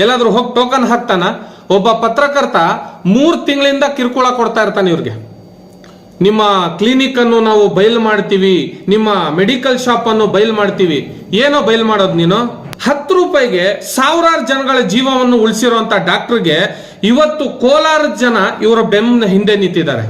ಎಲ್ಲಾದ್ರೂ ಹೋಗಿ ಟೋಕನ್ ಹಾಕ್ತಾನ? ಒಬ್ಬ ಪತ್ರಕರ್ತ 3 ತಿಂಗಳಿಂದ ಕಿರುಕುಳ ಕೊಡ್ತಾ ಇರ್ತಾನೆ ಇವ್ರಿಗೆ. ನಿಮ್ಮ ಕ್ಲಿನಿಕ್ ಅನ್ನು ನಾವು ಬಯಲು ಮಾಡ್ತೀವಿ, ನಿಮ್ಮ ಮೆಡಿಕಲ್ ಶಾಪ್ ಅನ್ನು ಬಯಲು ಮಾಡ್ತೀವಿ. ಏನೋ ಬಯಲು ಮಾಡೋದು ನೀನು? 10 ರೂಪಾಯಿಗೆ ಸಾವಿರಾರು ಜನಗಳ ಜೀವವನ್ನು ಉಳಿಸಿರುವಂತ ಡಾಕ್ಟರ್ಗೆ ಇವತ್ತು ಕೋಲಾರದ ಜನ ಇವರ ಬೆನ್ನ ಹಿಂದೆ ನಿಂತಿದ್ದಾರೆ.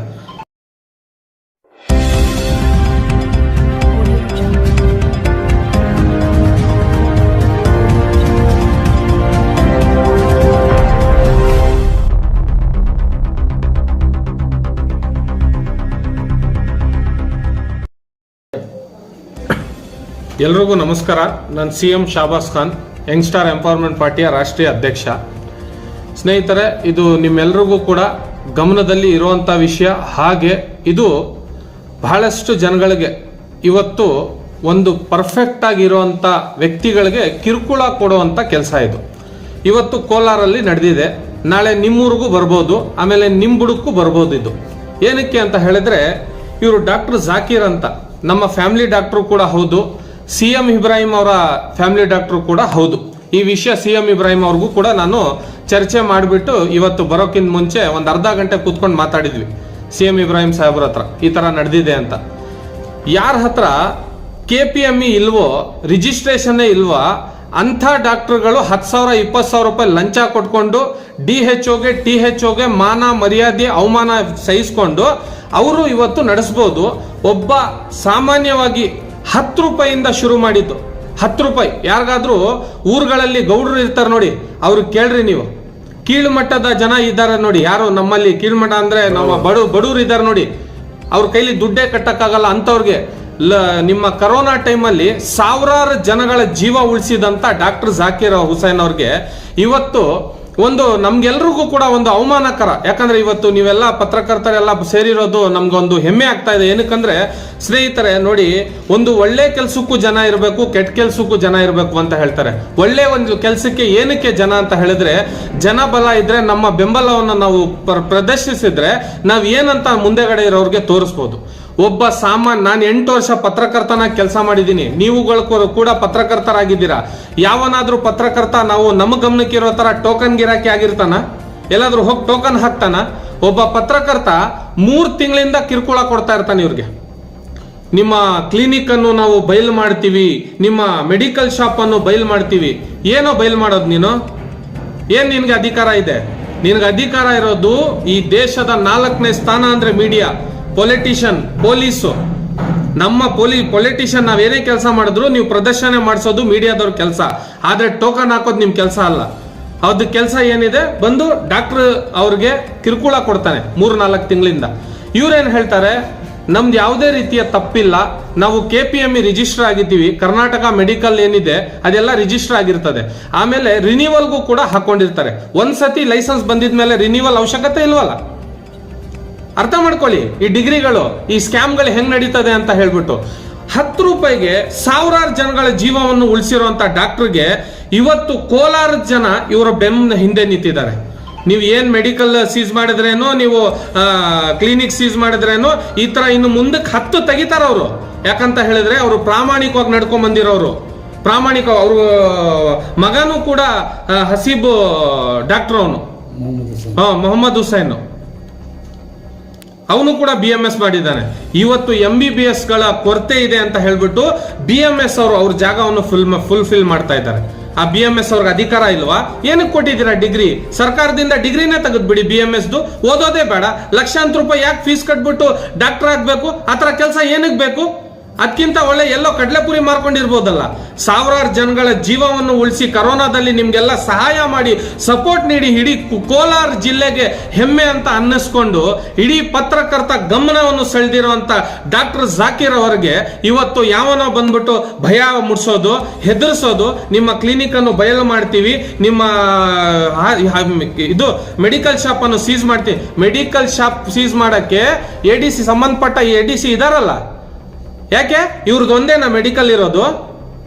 ಎಲ್ರಿಗೂ ನಮಸ್ಕಾರ. ನಾನು CM ಶಾಬಾಸ್ ಖಾನ್, ಯಂಗ್ಸ್ಟಾರ್ ಎಂಪವರ್ಮೆಂಟ್ ಪಾರ್ಟಿಯ ರಾಷ್ಟ್ರೀಯ ಅಧ್ಯಕ್ಷ. ಸ್ನೇಹಿತರೆ, ಇದು ನಿಮ್ಮೆಲ್ರಿಗೂ ಕೂಡ ಗಮನದಲ್ಲಿ ಇರುವಂಥ ವಿಷಯ. ಹಾಗೆ ಇದು ಬಹಳಷ್ಟು ಜನಗಳಿಗೆ ಇವತ್ತು ಒಂದು ಪರ್ಫೆಕ್ಟ್ ಆಗಿರುವಂಥ ವ್ಯಕ್ತಿಗಳಿಗೆ ಕಿರುಕುಳ ಕೊಡುವಂಥ ಕೆಲಸ ಇದು ಇವತ್ತು ಕೋಲಾರಲ್ಲಿ ನಡೆದಿದೆ. ನಾಳೆ ನಿಮ್ಮೂರಿಗೂ ಬರ್ಬೋದು, ಆಮೇಲೆ ನಿಮ್ಮ ಬುಡಕ್ಕೂ ಬರ್ಬೋದು. ಇದು ಏನಕ್ಕೆ ಅಂತ ಹೇಳಿದ್ರೆ, ಇವರು ಡಾಕ್ಟರ್ ಜಾಕೀರ್ ಅಂತ ನಮ್ಮ ಫ್ಯಾಮಿಲಿ ಡಾಕ್ಟರ್ ಕೂಡ ಹೌದು, CM ಇಬ್ರಾಹಿಂ ಅವರ ಫ್ಯಾಮಿಲಿ ಡಾಕ್ಟರ್ ಕೂಡ ಹೌದು. ಈ ವಿಷಯ CM ಇಬ್ರಾಹಿಂ ಅವ್ರಿಗೂ ಕೂಡ ನಾನು ಚರ್ಚೆ ಮಾಡಿಬಿಟ್ಟು ಇವತ್ತು ಬರೋಕ್ಕಿಂತ ಮುಂಚೆ ಒಂದು ಅರ್ಧ ಗಂಟೆ ಕೂತ್ಕೊಂಡು ಮಾತಾಡಿದ್ವಿ CM ಇಬ್ರಾಹಿಂ ಸಾಹೇಬ್ರ ಹತ್ರ, ಈ ತರ ನಡೆದಿದೆ ಅಂತ. ಯಾರ ಹತ್ರ KPME ಇಲ್ವೋ, ರಿಜಿಸ್ಟ್ರೇಷನ್ನೇ ಇಲ್ವಾ ಅಂಥ ಡಾಕ್ಟರ್ಗಳು 10,000 20,000 ರೂಪಾಯಿ ಲಂಚ ಕೊಟ್ಕೊಂಡು DHOಗೆ THOಗೆ ಮಾನ ಮರ್ಯಾದೆ ಅವಮಾನ ಸಹಿಸ್ಕೊಂಡು ಅವರು ಇವತ್ತು ನಡೆಸ್ಬೋದು. ಒಬ್ಬ ಸಾಮಾನ್ಯವಾಗಿ 10 ರೂಪಾಯಿಯಿಂದ ಶುರು ಮಾಡಿದ್ದು. 10 ರೂಪಾಯಿ ಯಾರಿಗಾದ್ರೂ ಊರುಗಳಲ್ಲಿ ಗೌಡರು ಇರ್ತಾರೆ ನೋಡಿ, ಅವ್ರಿಗೆ ಕೇಳ್ರಿ ನೀವು. ಕೀಳು ಮಟ್ಟದ ಜನ ಇದ್ದಾರೆ ನೋಡಿ, ಯಾರು ನಮ್ಮಲ್ಲಿ ಕೀಳ್ಮಟ್ಟ ಅಂದ್ರೆ ನಮ್ಮ ಬಡವರು ಇದ್ದಾರೆ ನೋಡಿ, ಅವ್ರ ಕೈಲಿ ದುಡ್ಡೇ ಕಟ್ಟಕ್ಕಾಗಲ್ಲ ಅಂತವ್ರಿಗೆ ನಿಮ್ಮ ಕರೋನಾ ಟೈಮಲ್ಲಿ ಸಾವಿರಾರು ಜನಗಳ ಜೀವ ಉಳಿಸಿದಂತ ಡಾಕ್ಟರ್ ಜಾಕೀರ್ ಹುಸೇನ್ ಅವ್ರಿಗೆ ಇವತ್ತು ಒಂದು ನಮ್ಗೆಲ್ರಿಗೂ ಕೂಡ ಒಂದು ಅವಮಾನಕರ. ಯಾಕಂದ್ರೆ ಇವತ್ತು ನೀವೆಲ್ಲ ಪತ್ರಕರ್ತರೆಲ್ಲ ಸೇರಿರೋದು ನಮ್ಗೊಂದು ಹೆಮ್ಮೆ ಆಗ್ತಾ ಇದೆ. ಏನಕ್ಕಂದ್ರೆ ಸ್ನೇಹಿತರೆ ನೋಡಿ, ಒಂದು ಒಳ್ಳೆ ಕೆಲ್ಸಕ್ಕೂ ಜನ ಇರಬೇಕು, ಕೆಟ್ಟ ಕೆಲ್ಸಕ್ಕೂ ಜನ ಇರಬೇಕು ಅಂತ ಹೇಳ್ತಾರೆ. ಒಳ್ಳೆ ಒಂದು ಕೆಲ್ಸಕ್ಕೆ ಏನಕ್ಕೆ ಜನ ಅಂತ ಹೇಳಿದ್ರೆ, ಜನ ಬಲ ಇದ್ರೆ, ನಮ್ಮ ಬೆಂಬಲವನ್ನು ನಾವು ಪ್ರದರ್ಶಿಸಿದ್ರೆ ನಾವ್ ಏನಂತ ಮುಂದೆಗಡೆ ಇರೋರಿಗೆ ತೋರಿಸ್ಬೋದು. ಒಬ್ಬ ನಾನು 8 ವರ್ಷ ಪತ್ರಕರ್ತನಾಗಿ ಕೆಲಸ ಮಾಡಿದ್ದೀನಿ, ನೀವುಗಳು ಕೂಡ ಪತ್ರಕರ್ತರಾಗಿದ್ದೀರಾ. ಯಾವನಾದ್ರೂ ಪತ್ರಕರ್ತ ನಾವು ನಮ್ಮ ಗಮನಕ್ಕೆ ಇರೋ ತರ ಟೋಕನ್ ಗಿರಾಕಿ ಆಗಿರ್ತಾನ? ಎಲ್ಲಾದ್ರೂ ಹೋಗಿ ಟೋಕನ್ ಹಾಕ್ತಾನ? ಒಬ್ಬ ಪತ್ರಕರ್ತ 3 ತಿಂಗಳಿಂದ ಕಿರುಕುಳ ಕೊಡ್ತಾ ಇರ್ತಾನೆ ಇವ್ರಿಗೆ. ನಿಮ್ಮ ಕ್ಲಿನಿಕ್ ಅನ್ನು ನಾವು ಬಯಲು ಮಾಡ್ತೀವಿ, ನಿಮ್ಮ ಮೆಡಿಕಲ್ ಶಾಪ್ ಅನ್ನು ಬಯಲು ಮಾಡ್ತೀವಿ. ಏನೋ ಬಯಲು ಮಾಡೋದು ನೀನು? ಏನ್ ನಿನ್ಗೆ ಅಧಿಕಾರ ಇದೆ? ನಿನ್ಗೆ ಅಧಿಕಾರ ಇರೋದು ಈ ದೇಶದ 4ನೇ ಸ್ಥಾನ ಅಂದ್ರೆ ಮೀಡಿಯಾ, ಪೊಲಿಟಿಷಿಯನ್, ಪೊಲೀಸು. ನಮ್ಮ ಪೊಲಿಟಿಷಿಯನ್ ನಾವೇನೇ ಕೆಲಸ ಮಾಡಿದ್ರು ನೀವು ಪ್ರದರ್ಶನ ಮಾಡಿಸೋದು ಮೀಡಿಯಾದವ್ರ ಕೆಲಸ, ಆದ್ರೆ ಟೋಕನ್ ಹಾಕೋದು ನಿಮ್ ಕೆಲಸ ಅಲ್ಲ. ಅದ್ ಕೆಲಸ ಏನಿದೆ, ಬಂದು ಡಾಕ್ಟರ್ ಅವ್ರಿಗೆ ಕಿರುಕುಳ ಕೊಡ್ತಾನೆ 3-4 ತಿಂಗಳಿಂದ. ಇವ್ರೇನ್ ಹೇಳ್ತಾರೆ, ನಮ್ದು ಯಾವುದೇ ರೀತಿಯ ತಪ್ಪಿಲ್ಲ, ನಾವು KPME ರಿಜಿಸ್ಟರ್ ಆಗಿದ್ದೀವಿ, ಕರ್ನಾಟಕ ಮೆಡಿಕಲ್ ಏನಿದೆ ಅದೆಲ್ಲ ರಿಜಿಸ್ಟರ್ ಆಗಿರ್ತದೆ. ಆಮೇಲೆ ರಿನಿವಲ್ಗೂ ಕೂಡ ಹಾಕೊಂಡಿರ್ತಾರೆ. ಒಂದ್ಸತಿ ಲೈಸೆನ್ಸ್ ಬಂದಿದ್ಮೇಲೆ ರಿನಿವಲ್ ಅವಶ್ಯಕತೆ ಇಲ್ವಲ್ಲ. ಅರ್ಥ ಮಾಡ್ಕೊಳ್ಳಿ ಈ ಡಿಗ್ರಿಗಳು, ಈ ಸ್ಕ್ಯಾಮ್ಗಳು ಹೆಂಗ್ ನಡೀತದೆ ಅಂತ ಹೇಳ್ಬಿಟ್ಟು. 10 ರೂಪಾಯಿಗೆ ಸಾವಿರಾರು ಜನಗಳ ಜೀವವನ್ನು ಉಳಿಸಿರುವಂತ ಡಾಕ್ಟರ್ಗೆ ಇವತ್ತು ಕೋಲಾರದ ಜನ ಇವರ ಬೆನ್ನ ಹಿಂದೆ ನಿಂತಿದ್ದಾರೆ. ನೀವು ಏನ್ ಮೆಡಿಕಲ್ ಸೀಸ್ ಮಾಡಿದ್ರೇನೋ, ನೀವು ಕ್ಲಿನಿಕ್ ಸೀಸ್ ಮಾಡಿದ್ರೇನೋ, ಈ ತರ ಇನ್ನು ಮುಂದಕ್ಕೆ 10 ತೆಗಿತಾರ ಅವರು. ಯಾಕಂತ ಹೇಳಿದ್ರೆ ಅವರು ಪ್ರಾಮಾಣಿಕವಾಗಿ ನಡ್ಕೊಂಡ್ ಬಂದಿರೋರು, ಪ್ರಾಮಾಣಿಕ. ಅವರು ಮಗನೂ ಕೂಡ ಹಸೀಬ್ ಡಾಕ್ಟರ್, ಅವನು ಮೊಹಮ್ಮದ್ ಹುಸೇನ್, ಅವನು ಕೂಡ BMS ಮಾಡಿದ್ದಾನೆ. ಇವತ್ತು MBBS ಗಳ ಕೊರತೆ ಇದೆ ಅಂತ ಹೇಳ್ಬಿಟ್ಟು BMS ಅವರು ಅವ್ರ ಜಾಗವನ್ನು ಫುಲ್ಫಿಲ್ ಮಾಡ್ತಾ ಇದ್ದಾರೆ. ಆ BMS ಅವ್ರಿಗೆ ಅಧಿಕಾರ ಇಲ್ವಾ? ಏನಕ್ಕೆ ಕೊಟ್ಟಿದ್ದೀರಾ ಡಿಗ್ರಿ? ಸರ್ಕಾರದಿಂದ ಡಿಗ್ರಿನೇ ತೆಗೆದ್ಬಿಡಿ. BMSದು ಓದೋದೇ ಬೇಡ, ಲಕ್ಷಾಂತರ ರೂಪಾಯಿ ಯಾಕೆ ಫೀಸ್ ಕಟ್ಬಿಟ್ಟು ಡಾಕ್ಟರ್ ಆಗ್ಬೇಕು? ಆತರ ಕೆಲಸ ಏನಕ್ಕೆ ಬೇಕು? ಅದಕ್ಕಿಂತ ಒಳ್ಳೆ ಎಲ್ಲೋ ಕಡಲೆಪುರಿ ಮಾರ್ಕೊಂಡಿರ್ಬೋದಲ್ಲ. ಸಾವಿರಾರು ಜನಗಳ ಜೀವವನ್ನು ಉಳಿಸಿ ಕರೋನಾದಲ್ಲಿ ನಿಮ್ಗೆಲ್ಲ ಸಹಾಯ ಮಾಡಿ ಸಪೋರ್ಟ್ ನೀಡಿ ಇಡೀ ಕೋಲಾರ ಜಿಲ್ಲೆಗೆ ಹೆಮ್ಮೆ ಅಂತ ಅನ್ನಿಸ್ಕೊಂಡು ಇಡೀ ಪತ್ರಕರ್ತ ಗಮನವನ್ನು ಸೆಳೆದಿರುವಂತ ಡಾಕ್ಟರ್ ಜಾಕೀರ್ ಅವರಿಗೆ ಇವತ್ತು ಯಾವನೋ ಬಂದ್ಬಿಟ್ಟು ಭಯ ಮುಡ್ಸೋದು, ಹೆದರ್ಸೋದು, ನಿಮ್ಮ ಕ್ಲಿನಿಕ್ ಅನ್ನು ಬಯಲು ಮಾಡ್ತೀವಿ, ನಿಮ್ಮ ಇದು ಮೆಡಿಕಲ್ ಶಾಪ್ ಅನ್ನು ಸೀಸ್ ಮಾಡ್ತೀವಿ. ಮೆಡಿಕಲ್ ಶಾಪ್ ಸೀಸ್ ಮಾಡಕ್ಕೆ ADC ಸಂಬಂಧಪಟ್ಟ ADC ಇದಾರಲ್ಲ, ಯಾಕೆ ಇವ್ರದ್ದು ಒಂದೇನಾ ಮೆಡಿಕಲ್ ಇರೋದು?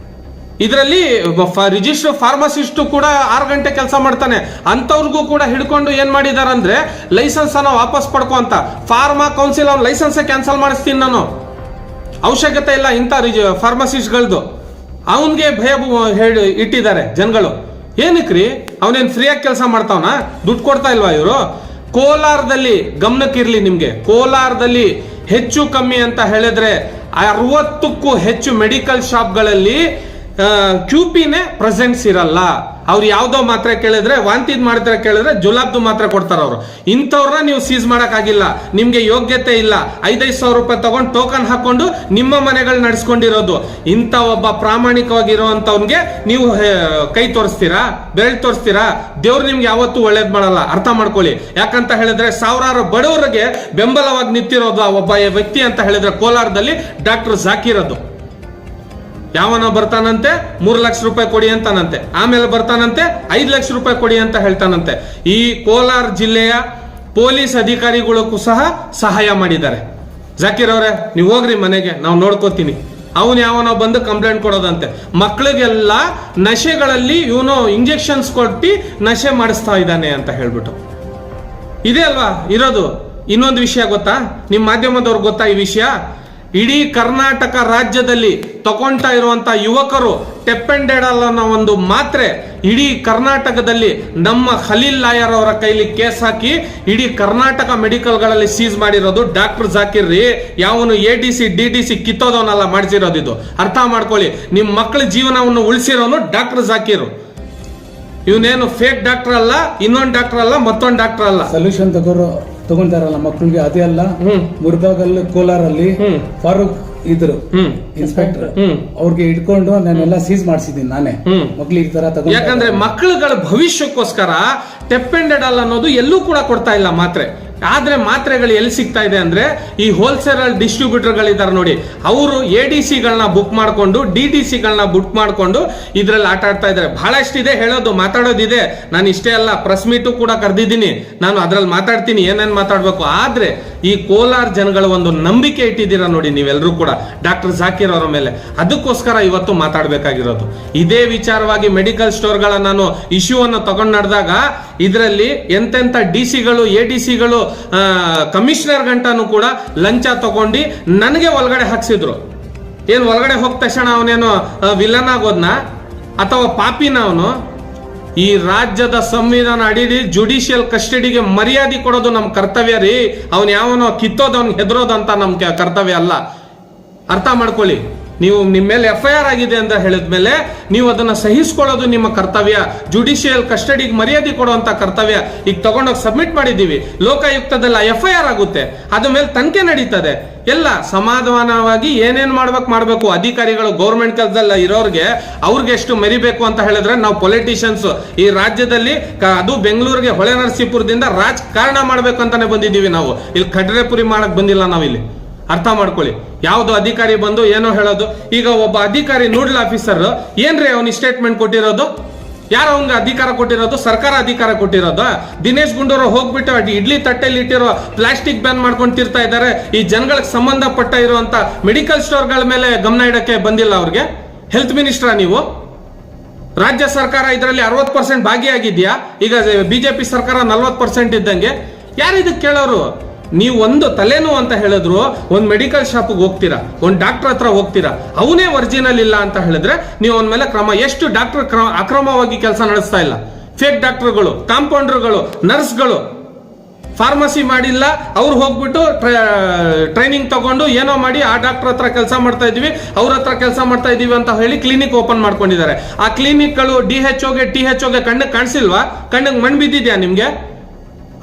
ಇದರಲ್ಲಿ ರಿಜಿಸ್ಟರ್ ಫಾರ್ಮಸಿಸ್ಟ್ ಕೂಡ 6 ಗಂಟೆ ಕೆಲಸ ಮಾಡ್ತಾನೆ. ಅಂತವ್ರಿಗೂ ಕೂಡ ಹಿಡ್ಕೊಂಡು ಏನ್ ಮಾಡಿದಾರೆ ಅಂದ್ರೆ ಲೈಸೆನ್ಸ್ ಅನ್ನ ವಾಪಸ್ ಪಡ್ಕೊ ಅಂತ. ಫಾರ್ಮಾ ಕೌನ್ಸಿಲ್ ಅವ್ನ ಲೈಸೆನ್ಸ್ ಕ್ಯಾನ್ಸಲ್ ಮಾಡಿಸ್ತೀನಿ ನಾನು, ಅವಶ್ಯಕತೆ ಇಲ್ಲ ಇಂಥ ಫಾರ್ಮಸಿಸ್ಟ್ಗಳದ್ದು. ಅವನ್ಗೆ ಭಯ ಇಟ್ಟಿದ್ದಾರೆ ಜನಗಳು. ಏನಕ್ರಿ? ಅವನೇನ್ ಫ್ರೀಯಾಗಿ ಕೆಲಸ ಮಾಡ್ತಾವನ? ದುಡ್ಡು ಕೊಡ್ತಾ ಇಲ್ವಾ ಇವರು? ಕೋಲಾರದಲ್ಲಿ ಗಮನಕ್ಕಿರ್ಲಿ ನಿಮ್ಗೆ, ಕೋಲಾರದಲ್ಲಿ ಹೆಚ್ಚು ಕಮ್ಮಿ ಅಂತ ಹೇಳಿದ್ರೆ 60ಕ್ಕೂ ಹೆಚ್ಚು ಮೆಡಿಕಲ್ ಶಾಪ್ಗಳಲ್ಲಿ ಕ್ಯೂಪಿನೇ ಪ್ರೆಸೆನ್ಸ್ ಇರಲ್ಲ. ಅವ್ರು ಯಾವ್ದೋ ಮಾತ್ರೆ ಕೇಳಿದ್ರೆ, ವಾಂತಿದ್ ಮಾಡಿದ್ರೆ ಕೇಳಿದ್ರೆ ಜುಲಾಬ್ದು ಮಾತ್ರೆ ಕೊಡ್ತಾರ ಅವರು. ಇಂಥವ್ರನ್ನ ನೀವು ಸೀಸ್ ಮಾಡಕ್ಕಾಗಿಲ್ಲ. ನಿಮ್ಗೆ ಯೋಗ್ಯತೆ ಇಲ್ಲ. 5,000 ರೂಪಾಯಿ ತಗೊಂಡು ಟೋಕನ್ ಹಾಕೊಂಡು ನಿಮ್ಮ ಮನೆಗಳು ನಡೆಸ್ಕೊಂಡಿರೋದು. ಇಂಥ ಒಬ್ಬ ಪ್ರಾಮಾಣಿಕವಾಗಿರುವಂತವ್ನಿಗೆ ನೀವು ಕೈ ತೋರಿಸ್ತೀರಾ, ಬೆರಳು ತೋರಿಸ್ತೀರಾ? ದೇವ್ರು ನಿಮ್ಗೆ ಯಾವತ್ತೂ ಒಳ್ಳೇದ್ ಮಾಡಲ್ಲ, ಅರ್ಥ ಮಾಡ್ಕೊಳ್ಳಿ. ಯಾಕಂತ ಹೇಳಿದ್ರೆ ಸಾವಿರಾರು ಬಡವರಿಗೆ ಬೆಂಬಲವಾಗಿ ನಿಂತಿರೋದು ಒಬ್ಬ ವ್ಯಕ್ತಿ ಅಂತ ಹೇಳಿದ್ರೆ ಕೋಲಾರದಲ್ಲಿ ಡಾಕ್ಟರ್ ಜಾಕೀರ್. ಅದು ಯಾವನ ಬರ್ತಾನಂತೆ 3 ಲಕ್ಷ ರೂಪಾಯಿ ಕೊಡಿ ಅಂತಾನಂತೆ, ಆಮೇಲೆ ಬರ್ತಾನಂತೆ 5 ಲಕ್ಷ ರೂಪಾಯಿ ಕೊಡಿ ಅಂತ ಹೇಳ್ತಾನಂತೆ. ಈ ಕೋಲಾರ ಜಿಲ್ಲೆಯ ಪೊಲೀಸ್ ಅಧಿಕಾರಿಗಳಿಗೂ ಸಹ ಸಹಾಯ ಮಾಡಿದ್ದಾರೆ. ಜಾಕೀರ್ ಅವರೇ, ನೀವು ಹೋಗ್ರಿ ಮನೆಗೆ, ನಾವು ನೋಡ್ಕೋತೀನಿ. ಅವನು ಯಾವನೋ ಬಂದು ಕಂಪ್ಲೇಂಟ್ ಕೊಡೋದಂತೆ. ಮಕ್ಕಳಿಗೆಲ್ಲ ನಶೆಗಳಲ್ಲಿ ಇವನು ಇಂಜೆಕ್ಷನ್ಸ್ ಕೊಟ್ಟು ನಶೆ ಮಾಡಿಸ್ತಾ ಇದ್ದಾನೆ ಅಂತ ಹೇಳ್ಬಿಟ್ಟು. ಇದೇ ಅಲ್ವಾ ಇರೋದು. ಇನ್ನೊಂದು ವಿಷಯ ಗೊತ್ತಾ, ನಿಮ್ಮ ಮಾಧ್ಯಮದವ್ರಿಗೆ ಗೊತ್ತಾ ಈ ವಿಷಯ? ಇಡೀ ಕರ್ನಾಟಕ ರಾಜ್ಯದಲ್ಲಿ ತಗೊಂತಾ ಇರುವಂತ ಯುವಕರು ಟೆಪ್ಪೆಂಡೆಡಲ್ ಅನ್ನೋ ಒಂದು ಮಾತ್ರೆ ಇಡೀ ಕರ್ನಾಟಕದಲ್ಲಿ ನಮ್ಮ ಖಲೀಲ್ ಲಾಯರ್ ಅವರ ಕೈಲಿ ಕೇಸ್ ಹಾಕಿ ಇಡೀ ಕರ್ನಾಟಕ ಮೆಡಿಕಲ್ಗಳಲ್ಲಿ ಸೀಸ್ ಮಾಡಿರೋದು ಡಾಕ್ಟರ್ ಜಾಕೀರ್ ರೀ. ಯಾವನು ADC DDC ಕಿತ್ತೋದವನ್ನೆಲ್ಲ ಮಾಡಿಸಿರೋದು. ಇದು ಅರ್ಥ ಮಾಡ್ಕೊಳ್ಳಿ. ನಿಮ್ಮ ಮಕ್ಕಳ ಜೀವನವನ್ನು ಉಳಿಸಿರೋನು ಡಾಕ್ಟರ್ ಜಾಕೀರ್. ಇವನೇನು ಫೇಕ್ ಡಾಕ್ಟರ್ ಅಲ್ಲ, ಇನ್ನೊಂದು ಡಾಕ್ಟರ್ ಅಲ್ಲ, ಮತ್ತೊಂದು ಡಾಕ್ಟರ್ ಅಲ್ಲ. ಸೊಲ್ಯೂಷನ್ ತಗೊಂತಾರಲ್ಲ ಮಕ್ಕಳಿಗೆ, ಅದೇ ಅಲ್ಲ. ಮುರ್ಬಾಗಲ್ಲಿ ಕೋಲಾರಲ್ಲಿ ಫಾರೂಕ್ ಇದ್ರು ಇನ್ಸ್ಪೆಕ್ಟರ್, ಅವ್ರಿಗೆ ಇಟ್ಕೊಂಡು ನಾನೆಲ್ಲ ಸೀಸ್ ಮಾಡಿಸಿದ್ದೀನಿ ನಾನೇ. ಮಕ್ಳು ಈ ತರ ತಗೊಂಡು, ಯಾಕಂದ್ರೆ ಮಕ್ಕಳುಗಳ ಭವಿಷ್ಯಕ್ಕೋಸ್ಕರ ಟೆಪ್ಪೆಂಡೆಡಲ್ ಅನ್ನೋದು ಎಲ್ಲೂ ಕೂಡ ಕೊಡ್ತಾ ಇಲ್ಲ ಮಾತ್ರೆ. ಆದ್ರೆ ಮಾತ್ರೆಗಳು ಎಲ್ಲಿ ಸಿಗ್ತಾ ಇದೆ ಅಂದ್ರೆ ಈ ಹೋಲ್ಸೇಲ್ ಡಿಸ್ಟ್ರಿಬ್ಯೂಟರ್ ಗಳಿದ್ದಾರೆ ನೋಡಿ, ಅವರು ADC-ಗಳನ್ನ ಬುಕ್ ಮಾಡ್ಕೊಂಡು DDC-ಗಳನ್ನ ಬುಕ್ ಮಾಡ್ಕೊಂಡು ಇದ್ರಲ್ಲಿ ಆಟ ಆಡ್ತಾ ಇದ್ದಾರೆ. ಬಹಳಷ್ಟಿದೆ ಹೇಳೋದು, ಮಾತಾಡೋದಿದೆ. ನಾನು ಇಷ್ಟೇ ಅಲ್ಲ, ಪ್ರೆಸ್ ಮೀಟು ಕೂಡ ಕರೆದಿದ್ದೀನಿ. ನಾನು ಅದ್ರಲ್ಲಿ ಮಾತಾಡ್ತೀನಿ ಏನೇನ್ ಮಾತಾಡ್ಬೇಕು. ಆದ್ರೆ ಈ ಕೋಲಾರ ಜನಗಳ ಒಂದು ನಂಬಿಕೆ ಇಟ್ಟಿದ್ದೀರಾ ನೋಡಿ ನೀವೆಲ್ಲರೂ ಕೂಡ ಡಾಕ್ಟರ್ ಜಾಕೀರ್ ಅವರ ಮೇಲೆ. ಅದಕ್ಕೋಸ್ಕರ ಇವತ್ತು ಮಾತಾಡ್ಬೇಕಾಗಿರೋದು ಇದೇ ವಿಚಾರವಾಗಿ. ಮೆಡಿಕಲ್ ಸ್ಟೋರ್ಗಳ ನಾನು ಇಶ್ಯೂ ಅನ್ನು ತಗೊಂಡು ನಡೆದಾಗ ಇದರಲ್ಲಿ ಎಂತೆಂತ DC-ಗಳು ADC-ಗಳು ಕಮಿಷನರ್ ಗಂಟನು ಕೂಡ ಲಂಚ ತಗೊಂಡು ನನಗೆ ಒಳಗಡೆ ಹಾಕ್ಸಿದ್ರು. ಏನ್ ಒಳಗಡೆ ಹೋದ ತಕ್ಷಣ ಅವನೇನು ವಿಲನ್ ಆಗೋದ್ನ ಅಥವಾ ಪಾಪಿನ ಅವನು? ಈ ರಾಜ್ಯದ ಸಂವಿಧಾನ ಅಡಿಡಿ ಜುಡಿಷಿಯಲ್ ಕಸ್ಟಡಿಗೆ ಮರ್ಯಾದೆ ಕೊಡೋದು ನಮ್ಮ ಕರ್ತವ್ಯ ರೀ. ಅವನ್ ಯಾವನೋ ಕಿತ್ತೋದು ಅವ್ನಿಗೆ ಹೆದರೋದಂತ ನಮ್ ಕರ್ತವ್ಯ ಅಲ್ಲ. ಅರ್ಥ ಮಾಡ್ಕೊಳ್ಳಿ. ನೀವು ನಿಮ್ಮ ಮೇಲೆ FIR ಆಗಿದೆ ಅಂತ ಹೇಳಿದ್ಮೇಲೆ ನೀವು ಅದನ್ನ ಸಹಿಸ್ಕೊಳ್ಳೋದು ನಿಮ್ಮ ಕರ್ತವ್ಯ. ಜುಡಿಷಿಯಲ್ ಕಸ್ಟಡಿಗೆ ಮರ್ಯಾದೆ ಕೊಡುವಂತ ಕರ್ತವ್ಯ. ಈಗ ತಗೊಂಡೋಗಿ ಸಬ್ಮಿಟ್ ಮಾಡಿದೀವಿ, ಲೋಕಾಯುಕ್ತದಲ್ಲಿ FIR ಆಗುತ್ತೆ, ಅದ್ರ ಮೇಲೆ ತನಿಖೆ ನಡೀತದೆ. ಎಲ್ಲ ಸಮಾಧಾನವಾಗಿ ಏನೇನ್ ಮಾಡ್ಬೇಕು. ಅಧಿಕಾರಿಗಳು ಗೌರ್ಮೆಂಟ್ ಕೆಲಸದಲ್ಲಿ ಇರೋರ್ಗೆ ಅವ್ರಿಗೆ ಎಷ್ಟು ಮೆರಿಬೇಕು ಅಂತ ಹೇಳಿದ್ರೆ, ನಾವು ಪೊಲಿಟಿಷಿಯನ್ಸ್ ಈ ರಾಜ್ಯದಲ್ಲಿ ಅದು ಬೆಂಗಳೂರಿಗೆ ಹೊಳೆ ನರಸೀಪುರದಿಂದ ರಾಜಕಾರಣ ಮಾಡ್ಬೇಕು ಅಂತಾನೆ ಬಂದಿದ್ದೀವಿ ನಾವು. ಇಲ್ಲಿ ಕಡ್ರೆಪುರಿ ಮಾಡಕ್ ಬಂದಿಲ್ಲ ನಾವಿಲ್ಲಿ. ಅರ್ಥ ಮಾಡ್ಕೊಳ್ಳಿ. ಯಾವ್ದು ಅಧಿಕಾರಿ ಬಂದು ಏನೋ ಹೇಳೋದು. ಈಗ ಒಬ್ಬ ಅಧಿಕಾರಿ ನೋಡಲ್ ಆಫೀಸರ್ ಏನ್ರಿ ಅವನು ಸ್ಟೇಟ್ಮೆಂಟ್ ಕೊಟ್ಟಿರೋದು? ಯಾರು ಅವನ್ಗೆ ಅಧಿಕಾರ ಕೊಟ್ಟಿರೋದು? ಸರ್ಕಾರ ಅಧಿಕಾರ ಕೊಟ್ಟಿರೋದು. ದಿನೇಶ್ ಗುಂಡೂರು ಹೋಗ್ಬಿಟ್ಟು ಇಡ್ಲಿ ತಟ್ಟೆಲಿ ಇಟ್ಟಿರೋ ಪ್ಲಾಸ್ಟಿಕ್ ಬ್ಯಾನ್ ಮಾಡ್ಕೊಂಡು ತಿರ್ತಾ ಇದ್ದಾರೆ. ಈ ಜನಗಳಿಗೆ ಸಂಬಂಧಪಟ್ಟ ಇರುವಂತ ಮೆಡಿಕಲ್ ಸ್ಟೋರ್ಗಳ ಮೇಲೆ ಗಮನ ಇಡಕ್ಕೆ ಬಂದಿಲ್ಲ ಅವ್ರಿಗೆ. ಹೆಲ್ತ್ ಮಿನಿಸ್ಟರ್ ನೀವು? ರಾಜ್ಯ ಸರ್ಕಾರ ಇದರಲ್ಲಿ 60% ಭಾಗಿಯಾಗಿದ್ಯಾ? ಈಗ BJP ಸರ್ಕಾರ 40% ಇದ್ದಂಗೆ. ಯಾರು ಇದಕ್ಕೆ ಕೇಳೋರು? ನೀವು ಒಂದು ತಲೆನೋವು ಅಂತ ಹೇಳಿದ್ರು ಒಂದು ಮೆಡಿಕಲ್ ಶಾಪ್ಗೆ ಹೋಗ್ತೀರಾ, ಒಂದು ಡಾಕ್ಟರ್ ಹತ್ರ ಹೋಗ್ತೀರಾ, ಅವನೇ ಒರಿಜಿನಲ್ ಇಲ್ಲ ಅಂತ ಹೇಳಿದ್ರೆ ನೀವು ಅವನ ಮೇಲೆ ಕ್ರಮ. ಎಷ್ಟು ಡಾಕ್ಟರ್ ಅಕ್ರಮವಾಗಿ ಕೆಲಸ ನಡೆಸ್ತಾ ಇಲ್ಲ? ಫೇಕ್ ಡಾಕ್ಟರ್ಗಳು, ಕಾಂಪೌಂಡರ್ಗಳು, ನರ್ಸ್ಗಳು, ಫಾರ್ಮಸಿ ಮಾಡಿಲ್ಲ, ಅವ್ರು ಹೋಗ್ಬಿಟ್ಟು ಟ್ರೈನಿಂಗ್ ತಗೊಂಡು ಏನೋ ಮಾಡಿ ಆ ಡಾಕ್ಟರ್ ಹತ್ರ ಕೆಲಸ ಮಾಡ್ತಾ ಇದೀವಿ, ಅವ್ರ ಹತ್ರ ಕೆಲಸ ಮಾಡ್ತಾ ಇದೀವಿ ಅಂತ ಹೇಳಿ ಕ್ಲಿನಿಕ್ ಓಪನ್ ಮಾಡ್ಕೊಂಡಿದ್ದಾರೆ. ಆ ಕ್ಲಿನಿಕ್ಗಳು DHOಗೆ THOಗೆ ಕಣ್ಣಿಗೆ ಕಾಣಿಸಿಲ್ವಾ? ಕಣ್ಣಿಗೆ ಮಣ್ಣು ಬಿದ್ದಿದ್ಯಾ ನಿಮ್ಗೆ?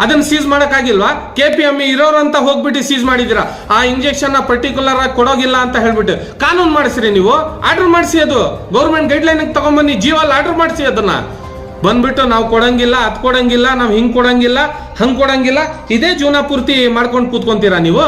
ಅದನ್ನ ಸೀಸ್ ಮಾಡಕ್ಕಾಗಿಲ್ವಾ? KPME ಇರೋರಂತ ಹೋಗ್ಬಿಟ್ಟು ಸೀಸ್ ಮಾಡಿದಿರಾ. ಆ ಇಂಜೆಕ್ಷನ್ ಪರ್ಟಿಕ್ಯುಲರ್ ಆಗಿ ಕೊಡೋಗಿಲ್ಲ ಅಂತ ಹೇಳ್ಬಿಟ್ಟು ಕಾನೂನು ಮಾಡಿಸ್ರಿ. ನೀವು ಆರ್ಡರ್ ಮಾಡಿಸಿ, ಅದು ಗೌರ್ಮೆಂಟ್ ಗೈಡ್ಲೈನ್ ತಗೊಂಡ್ಬನ್ನಿ, ಜೀವಲ್ಲಿ ಆರ್ಡರ್ ಮಾಡಿಸಿ. ಅದನ್ನ ಬಂದ್ಬಿಟ್ಟು ನಾವು ಕೊಡಂಗಿಲ್ಲ, ಅದ್ ಕೊಡಂಗಿಲ್ಲ, ನಾವು ಹಿಂಗ್ ಕೊಡಂಗಿಲ್ಲ, ಹಂಗ್ ಕೊಡಂಗಿಲ್ಲ, ಇದೇ ಜೀವನ ಪೂರ್ತಿ ಮಾಡ್ಕೊಂಡು ಕೂತ್ಕೊಂತೀರಾ ನೀವು?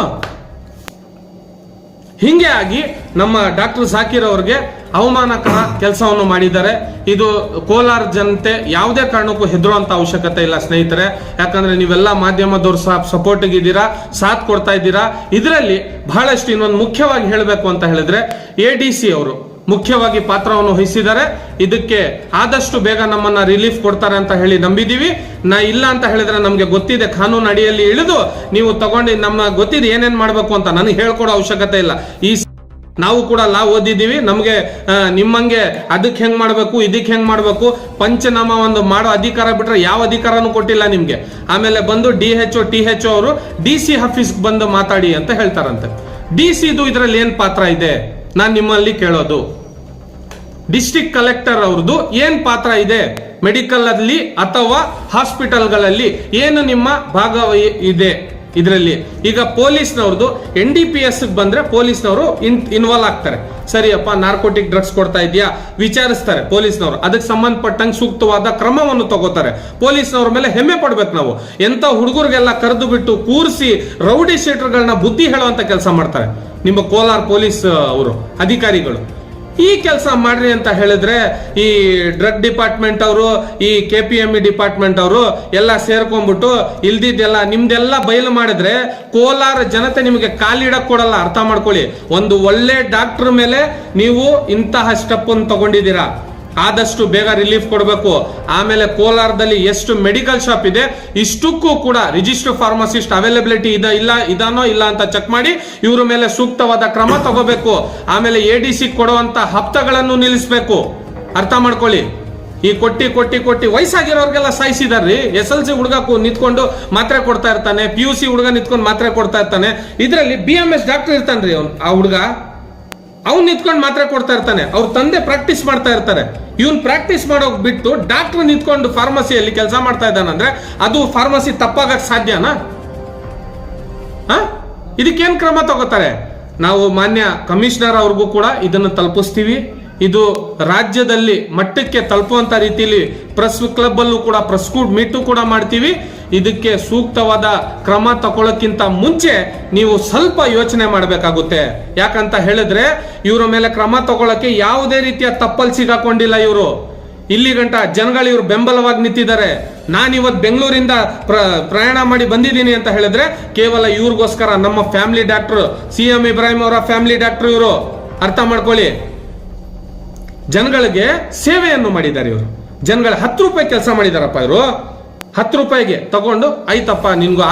ಹಿಂಗೆ ಆಗಿ ನಮ್ಮ ಡಾಕ್ಟರ್ ಜಾಕೀರ್ ಅವ್ರಿಗೆ ಅವಮಾನಕರ ಕೆಲಸವನ್ನು ಮಾಡಿದ್ದಾರೆ. ಇದು ಕೋಲಾರ ಜನತೆ ಯಾವುದೇ ಕಾರಣಕ್ಕೂ ಹೆದರುವಂತ ಅವಶ್ಯಕತೆ ಇಲ್ಲ ಸ್ನೇಹಿತರೆ. ಯಾಕಂದ್ರೆ ನೀವೆಲ್ಲ ಮಾಧ್ಯಮದವ್ರು ಸಪೋರ್ಟ್ ಇದ್ದೀರಾ, ಸಾಥ್ ಕೊಡ್ತಾ ಇದ್ದೀರಾ. ಇದರಲ್ಲಿ ಬಹಳಷ್ಟು ಇನ್ನೊಂದು ಮುಖ್ಯವಾಗಿ ಹೇಳಬೇಕು ಅಂತ ಹೇಳಿದ್ರೆ ADC ಅವರು ಮುಖ್ಯವಾಗಿ ಪಾತ್ರವನ್ನು ವಹಿಸಿದ್ದಾರೆ. ಇದಕ್ಕೆ ಆದಷ್ಟು ಬೇಗ ನಮ್ಮನ್ನ ರಿಲೀಫ್ ಕೊಡ್ತಾರೆ ಅಂತ ಹೇಳಿ ನಂಬಿದೀವಿ. ಇಲ್ಲ ಅಂತ ಹೇಳಿದ್ರೆ ನಮ್ಗೆ ಗೊತ್ತಿದೆ, ಕಾನೂನು ಅಡಿಯಲ್ಲಿ ಇಳಿದು ನೀವು ತಗೊಂಡು ನಮ್ಮ ಗೊತ್ತಿದೆ ಏನೇನ್ ಮಾಡ್ಬೇಕು ಅಂತ ನನಗೆ ಹೇಳ್ಕೊಡೋ ಅವಶ್ಯಕತೆ ಇಲ್ಲ. ಈ ನಾವು ಕೂಡ ಲಾ ಓದಿದ್ದೀವಿ, ನಮಗೆ ನಿಮ್ಮಂಗೆ ಅದಕ್ಕೆ ಹೆಂಗ್ ಮಾಡ್ಬೇಕು ಇದಕ್ಕೆ ಹೆಂಗ್ ಮಾಡ್ಬೇಕು ಪಂಚನಾಮ ಒಂದು ಮಾಡೋ ಅಧಿಕಾರ ಬಿಟ್ರೆ ಯಾವ ಅಧಿಕಾರನೂ ಕೊಟ್ಟಿಲ್ಲ ನಿಮ್ಗೆ. ಆಮೇಲೆ ಬಂದು DHO THO ಅವರು DC ಆಫೀಸ್ಗೆ ಬಂದು ಮಾತಾಡಿ ಅಂತ ಹೇಳ್ತಾರಂತೆ. DCದು ಇದರಲ್ಲಿ ಏನ್ ಪಾತ್ರ ಇದೆ ನಾನ್ ನಿಮ್ಮಲ್ಲಿ ಕೇಳೋದು. ಡಿಸ್ಟ್ರಿಕ್ಟ್ ಕಲೆಕ್ಟರ್ ಅವ್ರದ್ದು ಏನ್ ಪಾತ್ರ ಇದೆ ಮೆಡಿಕಲ್ ಅಲ್ಲಿ ಅಥವಾ ಹಾಸ್ಪಿಟಲ್ಗಳಲ್ಲಿ, ಏನು ನಿಮ್ಮ ಭಾಗ ಇದೆ ಇದರಲ್ಲಿ? ಈಗ ಪೊಲೀಸ್ನವ್ರದ್ದು NDPS ಬಂದ್ರೆ ಪೊಲೀಸ್ನವರು ಇನ್ವಾಲ್ವ್ ಆಗ್ತಾರೆ. ಸರಿಯಪ್ಪ, ನಾರ್ಕೋಟಿಕ್ ಡ್ರಗ್ಸ್ ಕೊಡ್ತಾ ಇದೆಯಾ ವಿಚಾರಿಸ್ತಾರೆ ಪೊಲೀಸ್ನವರು, ಅದಕ್ಕೆ ಸಂಬಂಧಪಟ್ಟಂಗೆ ಸೂಕ್ತವಾದ ಕ್ರಮವನ್ನು ತಗೋತಾರೆ. ಪೊಲೀಸ್ನವ್ರ ಮೇಲೆ ಹೆಮ್ಮೆ ಪಡ್ಬೇಕು ನಾವು. ಎಂತ ಹುಡುಗರಿಗೆಲ್ಲ ಕರೆದು ಬಿಟ್ಟು ಕೂರಿಸಿ ರೌಡಿ ಶೀಟರ್ಗಳನ್ನ ಬುದ್ಧಿ ಹೇಳುವಂತ ಕೆಲಸ ಮಾಡ್ತಾರೆ ನಿಮ್ಮ ಕೋಲಾರ ಪೊಲೀಸ್ ಅವರು ಅಧಿಕಾರಿಗಳು. ಈ ಕೆಲಸ ಮಾಡ್ರಿ ಅಂತ ಹೇಳಿದ್ರೆ ಈ ಡ್ರಗ್ ಡಿಪಾರ್ಟ್ಮೆಂಟ್ ಅವರು, ಈ KPME ಡಿಪಾರ್ಟ್ಮೆಂಟ್ ಅವರು ಎಲ್ಲ ಸೇರ್ಕೊಂಡ್ಬಿಟ್ಟು ಇಲ್ದಿದ್ದೆಲ್ಲ ನಿಮ್ದೆಲ್ಲ ಬಯಲು ಮಾಡಿದ್ರೆ ಕೋಲಾರ ಜನತೆ ನಿಮಗೆ ಕಾಲಿಡಕ್ ಕೊಡಲ್ಲ. ಅರ್ಥ ಮಾಡ್ಕೊಳ್ಳಿ. ಒಂದು ಒಳ್ಳೆ ಡಾಕ್ಟರ್ ಮೇಲೆ ನೀವು ಇಂತಹ ಸ್ಟೆಪ್ ಅನ್ನು ತಗೊಂಡಿದ್ದೀರಾ, ಆದಷ್ಟು ಬೇಗ ರಿಲೀಫ್ ಕೊಡಬೇಕು. ಆಮೇಲೆ ಕೋಲಾರದಲ್ಲಿ ಎಷ್ಟು ಮೆಡಿಕಲ್ ಶಾಪ್ ಇದೆ ಇಷ್ಟಕ್ಕೂ ಕೂಡ ರಿಜಿಸ್ಟರ್ ಫಾರ್ಮಸಿಸ್ಟ್ ಅವೈಲಬಿಲಿಟಿ ಇದಾನೋ ಇಲ್ಲ ಅಂತ ಚೆಕ್ ಮಾಡಿ ಇವ್ರ ಮೇಲೆ ಸೂಕ್ತವಾದ ಕ್ರಮ ತಗೋಬೇಕು. ಆಮೇಲೆ ADC ಕೊಡುವಂತ ಹಪ್ತಗಳನ್ನು ನಿಲ್ಲಿಸಬೇಕು. ಅರ್ಥ ಮಾಡ್ಕೊಳ್ಳಿ. ಈ ಕೊಟ್ಟಿ ವಯಸ್ಸಾಗಿರೋರ್ಗೆಲ್ಲ ಸಾಯಿಸಿದಾರ್ರಿ. SLC ಹುಡುಗ ನಿಂತ್ಕೊಂಡು ಮಾತ್ರೆ ಕೊಡ್ತಾ ಇರ್ತಾನೆ, PUC ಹುಡುಗ ನಿಂತ್ಕೊಂಡು ಮಾತ್ರೆ ಕೊಡ್ತಾ ಇರ್ತಾನೆ. ಇದರಲ್ಲಿ BMS ಡಾಕ್ಟರ್ ಇರ್ತಾನ್ರಿ ಆ ಹುಡುಗ, ಅವ್ನು ನಿಂತ್ಕೊಂಡು ಮಾತ್ರೆ ಕೊಡ್ತಾ ಇರ್ತಾನೆ. ಅವ್ರ ತಂದೆ ಪ್ರಾಕ್ಟೀಸ್ ಮಾಡ್ತಾ ಇರ್ತಾರೆ. ಇವ್ನು ಪ್ರಾಕ್ಟೀಸ್ ಮಾಡೋಕ್ ಬಿಟ್ಟು ಡಾಕ್ಟರ್ ನಿಂತ್ಕೊಂಡು ಫಾರ್ಮಸಿಯಲ್ಲಿ ಕೆಲಸ ಮಾಡ್ತಾ ಇದ್ದಾನಂದ್ರೆ ಅದು ಫಾರ್ಮಸಿ ತಪ್ಪಾಗಕ್ ಸಾಧ್ಯನಾ? ಇದಕ್ಕೇನ್ ಕ್ರಮ ತಗೋತಾರೆ? ನಾವು ಮಾನ್ಯ ಕಮಿಷನರ್ ಅವ್ರಿಗೂ ಕೂಡ ಇದನ್ನು ತಲುಪಿಸ್ತೀವಿ. ಇದು ರಾಜ್ಯದಲ್ಲಿ ಮಟ್ಟಕ್ಕೆ ತಲುಪುವಂತ ರೀತಿಯಲ್ಲಿ ಪ್ರೆಸ್ ಕ್ಲಬ್ ಅಲ್ಲೂ ಕೂಡ ಪ್ರೆಸ್ ಮೀಟು ಕೂಡ ಮಾಡ್ತೀವಿ. ಇದಕ್ಕೆ ಸೂಕ್ತವಾದ ಕ್ರಮ ತಗೊಳ್ಳೋಕ್ಕಿಂತ ಮುಂಚೆ ನೀವು ಸ್ವಲ್ಪ ಯೋಚನೆ ಮಾಡಬೇಕಾಗುತ್ತೆ. ಯಾಕಂತ ಹೇಳಿದ್ರೆ ಇವರ ಮೇಲೆ ಕ್ರಮ ತಗೊಳ್ಳೋಕೆ ಯಾವುದೇ ರೀತಿಯ ತಪ್ಪಲ್ ಸಿಗಾಕೊಂಡಿಲ್ಲ. ಇವರು ಇಲ್ಲಿ ಗಂಟ ಜನಗಳು ಇವ್ರು ಬೆಂಬಲವಾಗಿ ನಿಂತಿದ್ದಾರೆ. ನಾನಿವತ್ತು ಬೆಂಗಳೂರಿಂದ ಪ್ರಯಾಣ ಮಾಡಿ ಬಂದಿದ್ದೀನಿ ಅಂತ ಹೇಳಿದ್ರೆ ಕೇವಲ ಇವ್ರಿಗೋಸ್ಕರ. ನಮ್ಮ ಫ್ಯಾಮಿಲಿ ಡಾಕ್ಟರ್ CM ಇಬ್ರಾಹಿಂ ಅವರ ಫ್ಯಾಮಿಲಿ ಡಾಕ್ಟರ್ ಇವರು. ಅರ್ಥ ಮಾಡ್ಕೊಳ್ಳಿ. ಜನಗಳಿಗೆ ಸೇವೆಯನ್ನು ಮಾಡಿದ್ದಾರೆ ಇವರು. ಜನಗಳ 10 ರೂಪಾಯಿ ಕೆಲಸ ಮಾಡಿದಾರಪ್ಪ ಇವರು. 10 ರೂಪಾಯಿಗೆ ತಗೊಂಡು ಆಯ್ತಪ್ಪ ನಿನ್ಗೂ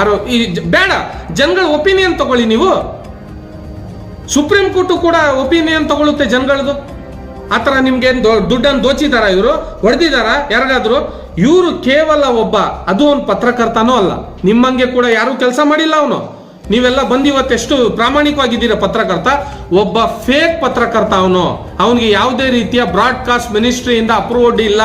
ಬೇಡ, ಜನಗಳ ಒಪಿನಿಯನ್ ತಗೊಳ್ಳಿ ನೀವು. ಸುಪ್ರೀಂ ಕೋರ್ಟ್ ಕೂಡ ಒಪಿನಿಯನ್ ತಗೊಳುತ್ತೆ ಜನಗಳದು. ಆತರ ನಿಮ್ಗೆ ದುಡ್ಡನ್ನು ದೋಚಿದಾರ ಇವರು, ಹೊಡೆದಿದಾರ ಯಾರಿಗಾದ್ರು? ಇವರು ಕೇವಲ ಒಬ್ಬ, ಅದು ಒಂದು ಪತ್ರಕರ್ತನೂ ಅಲ್ಲ. ನಿಮ್ಮಂಗೆ ಕೂಡ ಯಾರು ಕೆಲಸ ಮಾಡಿಲ್ಲ ಅವನು. ನೀವೆಲ್ಲ ಬಂದಿವತ್ತೆಷ್ಟು ಪ್ರಾಮಾಣಿಕವಾಗಿದ್ದೀರಾ ಪತ್ರಕರ್ತ. ಒಬ್ಬ ಫೇಕ್ ಪತ್ರಕರ್ತ ಅವನು. ಅವನಿಗೆ ಯಾವುದೇ ರೀತಿಯ ಬ್ರಾಡ್ಕಾಸ್ಟ್ ಮಿನಿಸ್ಟ್ರಿಯಿಂದ ಅಪ್ರೂವ್ಡ್ ಇಲ್ಲ.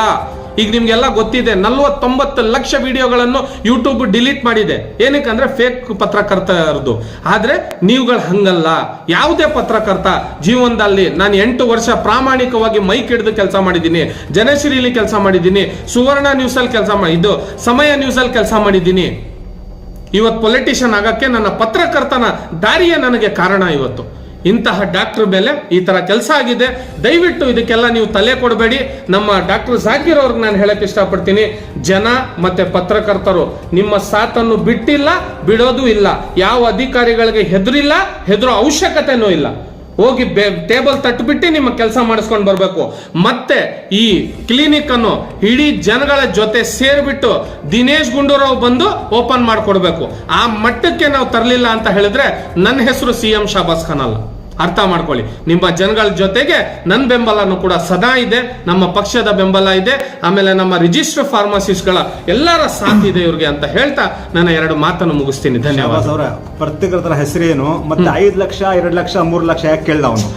ಈಗ ನಿಮ್ಗೆಲ್ಲ ಗೊತ್ತಿದೆ 40-90 ಲಕ್ಷ ವಿಡಿಯೋಗಳನ್ನು ಯೂಟ್ಯೂಬ್ ಡಿಲೀಟ್ ಮಾಡಿದೆ. ಏನಕ್ಕಂದ್ರೆ ಫೇಕ್ ಪತ್ರಕರ್ತರದು. ಆದ್ರೆ ನೀವುಗಳು ಹಂಗಲ್ಲ. ಯಾವುದೇ ಪತ್ರಕರ್ತ ಜೀವನದಲ್ಲಿ ನಾನು 8 ವರ್ಷ ಪ್ರಾಮಾಣಿಕವಾಗಿ ಮೈಕ್ ಹಿಡಿದು ಕೆಲಸ ಮಾಡಿದ್ದೀನಿ. ಜನಶ್ರೀಲಿ ಕೆಲಸ ಮಾಡಿದ್ದೀನಿ, ಸುವರ್ಣ ನ್ಯೂಸ್ ಅಲ್ಲಿ ಕೆಲಸ ಮಾಡಿದ್ದು, ಸಮಯ ನ್ಯೂಸ್ ಅಲ್ಲಿ ಕೆಲಸ ಮಾಡಿದ್ದೀನಿ. ಇವತ್ತು ಪೊಲಿಟಿಷಿಯನ್ ಆಗಕ್ಕೆ ನನ್ನ ಪತ್ರಕರ್ತನ ದಾರಿಯೇ ನನಗೆ ಕಾರಣ. ಇವತ್ತು ಇಂತಹ ಡಾಕ್ಟರ್ ಮೇಲೆ ಈ ತರ ಕೆಲಸ ಆಗಿದೆ. ದಯವಿಟ್ಟು ಇದಕ್ಕೆಲ್ಲ ನೀವು ತಲೆ ಕೊಡಬೇಡಿ. ನಮ್ಮ ಡಾಕ್ಟರ್ ಜಾಕೀರ್ ಅವ್ರಿಗೆ ನಾನು ಹೇಳಕ್ ಇಷ್ಟಪಡ್ತೀನಿ, ಜನ ಮತ್ತೆ ಪತ್ರಕರ್ತರು ನಿಮ್ಮ ಸಾಥನ್ನು ಬಿಟ್ಟಿಲ್ಲ, ಬಿಡೋದು ಇಲ್ಲ. ಯಾವ ಅಧಿಕಾರಿಗಳಿಗೆ ಹೆದರೋ ಅವಶ್ಯಕತೆನೂ ಇಲ್ಲ. ಹೋಗಿ ಟೇಬಲ್ ತಟ್ಟುಬಿಟ್ಟು ನಿಮ್ಮ ಕೆಲಸ ಮಾಡಿಸ್ಕೊಂಡು ಬರ್ಬೇಕು. ಮತ್ತೆ ಈ ಕ್ಲಿನಿಕ್ ಅನ್ನು ಇಡೀ ಜನಗಳ ಜೊತೆ ಸೇರ್ಬಿಟ್ಟು ದಿನೇಶ್ ಗುಂಡೂರಾವ್ ಬಂದು ಓಪನ್ ಮಾಡಿಕೊಡ್ಬೇಕು. ಆ ಮಟ್ಟಕ್ಕೆ ನಾವು ತರಲಿಲ್ಲ ಅಂತ ಹೇಳಿದ್ರೆ ನನ್ನ ಹೆಸರು CM ಶಾಬಾಸ್ ಖಾನ್ ಅಲ್ಲ. ಅರ್ಥ ಮಾಡ್ಕೊಳ್ಳಿ. ನಿಮ್ಮ ಜನಗಳ ಜೊತೆಗೆ ನನ್ನ ಬೆಂಬಲನೂ ಕೂಡ ಸದಾ ಇದೆ, ನಮ್ಮ ಪಕ್ಷದ ಬೆಂಬಲ ಇದೆ, ಆಮೇಲೆ ನಮ್ಮ ರಿಜಿಸ್ಟರ್ ಫಾರ್ಮಸಿಸ್ಟ್ಗಳ ಎಲ್ಲರ ಸಾಥ್ ಇದೆ ಇವ್ರಿಗೆ ಅಂತ ಹೇಳ್ತಾ ನನ್ನ 2 ಮಾತನ್ನು ಮುಗಿಸ್ತೀನಿ. ಧನ್ಯವಾದ. ಪತ್ರಕರ್ತರ ಹೆಸರೇನು ಮತ್ತೆ 5 ಲಕ್ಷ 2 ಲಕ್ಷ 3 ಲಕ್ಷ ಯಾಕೆ ಕೇಳ್ದ ಅವನು?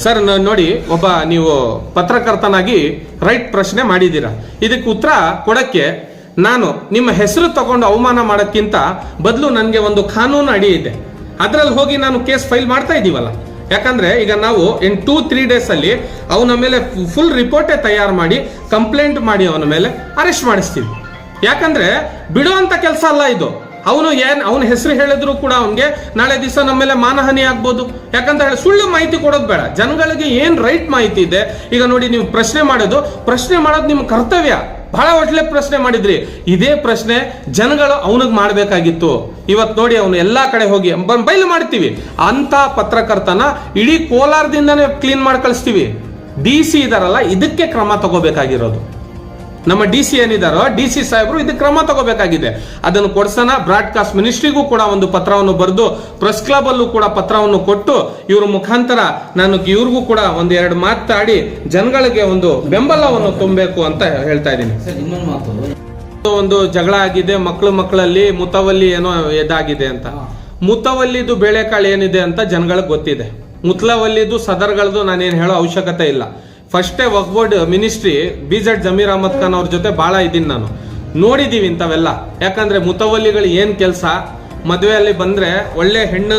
ಸರ್ ನೋಡಿ, ಒಬ್ಬ ನೀವು ಪತ್ರಕರ್ತನಾಗಿ ರೈಟ್ ಪ್ರಶ್ನೆ ಮಾಡಿದ್ದೀರಾ. ಇದಕ್ಕೆ ಉತ್ತರ ಕೊಡಕ್ಕೆ ನಾನು ನಿಮ್ಮ ಹೆಸರು ತಗೊಂಡು ಅವಮಾನ ಮಾಡೋಕ್ಕಿಂತ ಬದಲು ನನಗೆ ಒಂದು ಕಾನೂನು ಅಡಿ ಇದೆ, ಅದರಲ್ಲಿ ಹೋಗಿ ನಾನು ಕೇಸ್ ಫೈಲ್ ಮಾಡ್ತಾ ಇದ್ದೀವಲ್ಲ. ಯಾಕಂದ್ರೆ ಈಗ ನಾವು ಇನ್ 2-3 ಡೇಸ್ ಅಲ್ಲಿ ಅವನ ಮೇಲೆ ಫುಲ್ ರಿಪೋರ್ಟೇ ತಯಾರು ಮಾಡಿ ಕಂಪ್ಲೇಂಟ್ ಮಾಡಿ ಅವನ ಮೇಲೆ ಅರೆಸ್ಟ್ ಮಾಡಿಸ್ತೀವಿ. ಯಾಕಂದ್ರೆ ಬಿಡುವಂತ ಕೆಲಸ ಅಲ್ಲ ಇದು. ಅವನ ಹೆಸರು ಹೇಳಿದ್ರು ಕೂಡ ಅವನಿಗೆ ನಾಳೆ ದಿವಸ ನಮ್ಮ ಮೇಲೆ ಮಾನಹಾನಿ ಆಗ್ಬೋದು. ಯಾಕಂತ ಹೇಳಿ ಸುಳ್ಳು ಮಾಹಿತಿ ಕೊಡೋದು ಬೇಡ. ಜನಗಳಿಗೆ ಏನ್ ರೈಟ್ ಮಾಹಿತಿ ಇದೆ. ಈಗ ನೋಡಿ, ನೀವು ಪ್ರಶ್ನೆ ಮಾಡೋದು ನಿಮ್ಮ ಕರ್ತವ್ಯ. ಬಹಳ ಒಳ್ಳೆ ಪ್ರಶ್ನೆ ಮಾಡಿದ್ರಿ. ಇದೇ ಪ್ರಶ್ನೆ ಜನಗಳು ಅವನಿಗೆ ಮಾಡಬೇಕಾಗಿತ್ತು. ಇವತ್ತು ನೋಡಿ, ಅವನು ಎಲ್ಲಾ ಕಡೆ ಹೋಗಿ ಬಯಲು ಮಾಡ್ತೀವಿ. ಅಂತ ಪತ್ರಕರ್ತನ ಇಡೀ ಕೋಲಾರದಿಂದನೇ ಕ್ಲೀನ್ ಮಾಡಿ ಕಳಿಸ್ತೀವಿ. DC ಇದಾರಲ್ಲ, ಇದಕ್ಕೆ ಕ್ರಮ ತಗೋಬೇಕಾಗಿರೋದು. ನಮ್ಮ ಡಿ ಸಿ ಏನಿದಾರೋ ಡಿ ಸಿ ಸಾಹೇಬರು ಇದಕ್ಕೆ ಕ್ರಮ ತಗೋಬೇಕಾಗಿದೆ. ಅದನ್ನು ಕೊಡ್ಸೋಣ. ಬ್ರಾಡ್ಕಾಸ್ಟ್ ಮಿನಿಸ್ಟ್ರಿಗೂ ಕೂಡ ಒಂದು ಪತ್ರವನ್ನು ಬರೆದು ಪ್ರೆಸ್ ಕ್ಲಬ್ ಅಲ್ಲೂ ಕೂಡ ಪತ್ರವನ್ನು ಕೊಟ್ಟು ಇವ್ರ ಮುಖಾಂತರ ನಾನು ಇವ್ರಿಗೂ ಕೂಡ ಒಂದೆರಡು ಮಾತಾಡಿ ಜನಗಳಿಗೆ ಒಂದು ಬೆಂಬಲವನ್ನು ತುಂಬಬೇಕು ಅಂತ ಹೇಳ್ತಾ ಇದ್ದೀನಿ. ಒಂದು ಜಗಳ ಆಗಿದೆ ಮಕ್ಕಳಲ್ಲಿ ಮುತವಲ್ಲಿ ಏನೋ ಎದಾಗಿದೆ ಅಂತ. ಮುತವಲ್ಲಿದು ಬೇಳೆಕಾಳು ಏನಿದೆ ಅಂತ ಜನಗಳಿಗೆ ಗೊತ್ತಿದೆ. ಮುತ್ಲವಲ್ಲಿದು ಸದರ್ಗಳದು ನಾನೇನು ಹೇಳೋ ಅವಶ್ಯಕತೆ ಇಲ್ಲ. ಫಸ್ಟೇ Waqf board ministry BZ Zameer Ahmed Khan ಅವ್ರ ಜೊತೆ ಬಹಳ ಇದ್ದೀನಿ ನಾನು, ನೋಡಿದೀವಿ ಇಂಥವೆಲ್ಲ. ಯಾಕಂದ್ರೆ ಮುತವಲ್ಲಿಗಳು ಏನ್ ಕೆಲಸ, ಮದುವೆಯಲ್ಲಿ ಬಂದ್ರೆ ಒಳ್ಳೆ ಹೆಣ್ಣು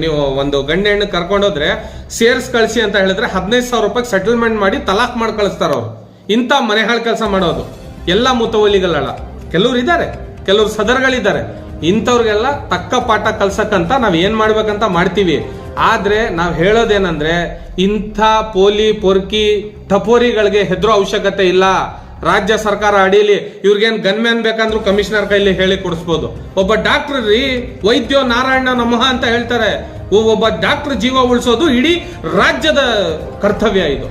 ನೀವು ಒಂದು ಗಂಡ ಹೆಣ್ಣು ಕರ್ಕೊಂಡೋದ್ರೆ ಸೇರ್ಸ್ ಕಳಿಸಿ ಅಂತ ಹೇಳಿದ್ರೆ 15,000 ರೂಪಾಯಿ ಸೆಟಲ್ಮೆಂಟ್ ಮಾಡಿ ತಲಾಕ್ ಮಾಡಿ ಕಳಿಸ್ತಾರ ಅವ್ರು. ಇಂಥ ಮನೆ ಹಾಳು ಕೆಲಸ ಮಾಡೋದು ಎಲ್ಲ ಮುತವಲ್ಲಿಗಳಲ್ಲ. ಕೆಲವ್ರು ಇದ್ದಾರೆ, ಕೆಲವ್ರು ಸದರ್ಗಳಿದ್ದಾರೆ. ಇಂಥವ್ರಿಗೆಲ್ಲ ತಕ್ಕ ಪಾಠ ಕಲ್ಸಕ್ಕಂತ ನಾವ್ ಏನ್ ಮಾಡ್ಬೇಕಂತ ಮಾಡ್ತೀವಿ. ಆದ್ರೆ ನಾವ್ ಹೇಳೋದೇನಂದ್ರೆ ಇಂಥ ಪೋಲಿ ಪೊರ್ಕಿ ಟಪೋರಿಗಳಿಗೆ ಹೆದರೋ ಅವಶ್ಯಕತೆ ಇಲ್ಲ. ರಾಜ್ಯ ಸರ್ಕಾರ ಅಡಿಯಲ್ಲಿ ಇವ್ರಿಗೇನ್ ಗನ್ಮ್ಯಾನ್ ಬೇಕಂದ್ರೂ ಕಮಿಷನರ್ ಕೈಲಿ ಹೇಳಿ ಕೊಡಿಸ್ಬೋದು. ಒಬ್ಬ ಡಾಕ್ಟರ್ ರೀ ವೈದ್ಯೋ ನಾರಾಯಣ ನಮಃ ಅಂತ ಹೇಳ್ತಾರೆ. ಒಬ್ಬ ಡಾಕ್ಟರ್ ಜೀವ ಉಳಿಸೋದು ಇಡೀ ರಾಜ್ಯದ ಕರ್ತವ್ಯ. ಇದು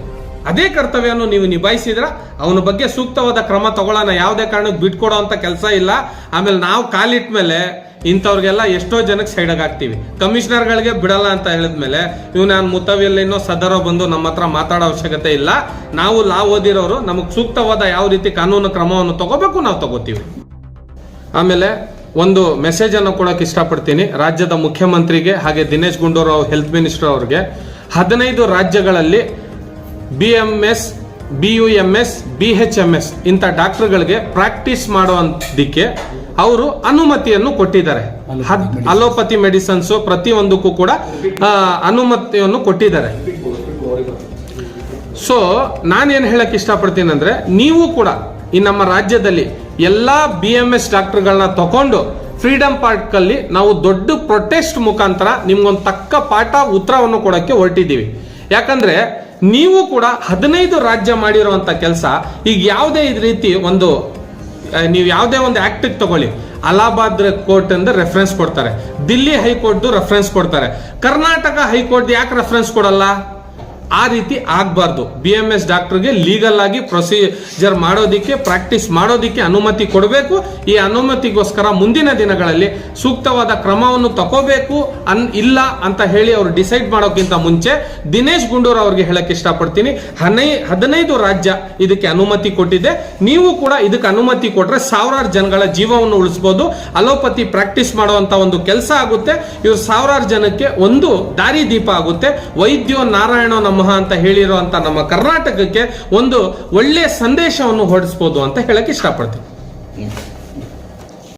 ಅದೇ ಕರ್ತವ್ಯವನ್ನು ನೀವು ನಿಭಾಯಿಸಿದ್ರ ಅವನ ಬಗ್ಗೆ ಸೂಕ್ತವಾದ ಕ್ರಮ ತಗೊಳ್ಳೋಣ. ಯಾವುದೇ ಕಾರಣಕ್ಕೆ ಬಿಟ್ಕೊಡೋ ಅಂತ ಕೆಲಸ ಇಲ್ಲ. ಆಮೇಲೆ ನಾವು ಕಾಲಿಟ್ಟ ಮೇಲೆ ಇಂಥವ್ರಿಗೆಲ್ಲ ಎಷ್ಟೋ ಜನಕ್ಕೆ ಸೈಡಾಗಿ ಹಾಕ್ತಿವಿ. ಕಮಿಷನರ್ಗಳಿಗೆ ಬಿಡಲ್ಲ ಅಂತ ಹೇಳಿದ್ಮೇಲೆ ಇವ್ ನಾನು ಮುತವಿಯಲ್ಲೇನೋ ಸದರೋ ಬಂದು ನಮ್ಮ ಹತ್ರ ಮಾತಾಡೋ ಅವಶ್ಯಕತೆ ಇಲ್ಲ. ನಾವು ಲಾ ಓದಿರೋರು, ನಮಗೆ ಸೂಕ್ತವಾದ ಯಾವ ರೀತಿ ಕಾನೂನು ಕ್ರಮವನ್ನು ತಗೋಬೇಕು ನಾವು ತಗೋತೀವಿ. ಆಮೇಲೆ ಒಂದು ಮೆಸೇಜ್ ಅನ್ನು ಕೊಡೋಕೆ ಇಷ್ಟಪಡ್ತೀನಿ ರಾಜ್ಯದ ಮುಖ್ಯಮಂತ್ರಿಗೆ ಹಾಗೆ ದಿನೇಶ್ ಗುಂಡೂರಾವ್ ಹೆಲ್ತ್ ಮಿನಿಸ್ಟರ್ ಅವ್ರಿಗೆ. 15 ರಾಜ್ಯಗಳಲ್ಲಿ BMS, BUMS, BHMS ಇಂಥ ಡಾಕ್ಟರ್ಗಳಿಗೆ ಪ್ರಾಕ್ಟೀಸ್ ಮಾಡೋದಕ್ಕೆ ಅವರು ಅನುಮತಿಯನ್ನು ಕೊಟ್ಟಿದ್ದಾರೆ. ಅಲೋಪತಿ ಮೆಡಿಸಿನ್ಸ್ ಪ್ರತಿಯೊಂದಕ್ಕೂ ಕೂಡ ಅನುಮತಿಯನ್ನು ಕೊಟ್ಟಿದ್ದಾರೆ. ಸೊ ನಾನೇನ್ ಹೇಳಕ್ ಇಷ್ಟಪಡ್ತೀನಿ ಅಂದ್ರೆ ನೀವು ಕೂಡ ಈ ನಮ್ಮ ರಾಜ್ಯದಲ್ಲಿ ಎಲ್ಲಾ BMS ಡಾಕ್ಟರ್ಗಳನ್ನ ತಕೊಂಡು ಫ್ರೀಡಂ ಪಾರ್ಕ್ ಅಲ್ಲಿ ನಾವು ದೊಡ್ಡ ಪ್ರೊಟೆಸ್ಟ್ ಮುಖಾಂತರ ನಿಮ್ಗೊಂದು ತಕ್ಕ ಪಾಠ ಉತ್ತರವನ್ನು ಕೊಡಕ್ಕೆ ಹೊರಟಿದ್ದೀವಿ. ಯಾಕಂದ್ರೆ ನೀವು ಕೂಡ 15 ರಾಜ್ಯ ಮಾಡಿರುವಂತ ಕೆಲಸ. ಈಗ ಯಾವುದೇ ರೀತಿ ನೀವು ಯಾವುದೇ ಒಂದು ಆಕ್ಟ್ ತಗೊಳ್ಳಿ, ಅಲಹಾಬಾದ್ ಕೋರ್ಟ್ ಅಂತ ರೆಫರೆನ್ಸ್ ಕೊಡ್ತಾರೆ, ದಿಲ್ಲಿ ಹೈಕೋರ್ಟ್ ರೆಫರೆನ್ಸ್ ಕೊಡ್ತಾರೆ, ಕರ್ನಾಟಕ ಹೈಕೋರ್ಟ್ ಯಾಕೆ ರೆಫರೆನ್ಸ್ ಕೊಡಲ್ಲ? ಆ ರೀತಿ ಆಗ್ಬಾರ್ದು. BMS ಡಾಕ್ಟರ್ಗೆ ಲೀಗಲ್ ಆಗಿ ಪ್ರೊಸೀಜರ್ ಮಾಡೋದಿಕ್ಕೆ, ಪ್ರಾಕ್ಟೀಸ್ ಮಾಡೋದಿಕ್ಕೆ ಅನುಮತಿ ಕೊಡಬೇಕು. ಈ ಅನುಮತಿಗೋಸ್ಕರ ಮುಂದಿನ ದಿನಗಳಲ್ಲಿ ಸೂಕ್ತವಾದ ಕ್ರಮವನ್ನು ತಗೋಬೇಕು ಇಲ್ಲ ಅಂತ ಹೇಳಿ ಅವರು ಡಿಸೈಡ್ ಮಾಡೋಕ್ಕಿಂತ ಮುಂಚೆ ದಿನೇಶ್ ಗುಂಡೂರಾವ್ ಅವ್ರಿಗೆ ಹೇಳಕ್ ಇಷ್ಟಪಡ್ತೀನಿ, 15 ರಾಜ್ಯ ಇದಕ್ಕೆ ಅನುಮತಿ ಕೊಟ್ಟಿದೆ. ನೀವು ಕೂಡ ಇದಕ್ಕೆ ಅನುಮತಿ ಕೊಟ್ರೆ ಸಾವಿರಾರು ಜನಗಳ ಜೀವವನ್ನು ಉಳಿಸಬಹುದು. ಅಲೋಪತಿ ಪ್ರಾಕ್ಟೀಸ್ ಮಾಡುವಂತ ಒಂದು ಕೆಲಸ ಆಗುತ್ತೆ. ಇವ್ರು ಸಾವಿರಾರು ಜನಕ್ಕೆ ಒಂದು ದಾರಿ ದೀಪ ಆಗುತ್ತೆ. ವೈದ್ಯೋ ನಾರಾಯಣ ನಮ್ಮ ಅಂತ ಹೇಳಿರುವಂತ ನಮ್ಮ ಕರ್ನಾಟಕಕ್ಕೆ ಒಂದು ಒಳ್ಳೆಯ ಸಂದೇಶವನ್ನು ಹೊರಡಿಸಬಹುದು ಅಂತ ಹೇಳಕ್ ಇಷ್ಟಪಡ್ತೀನಿ.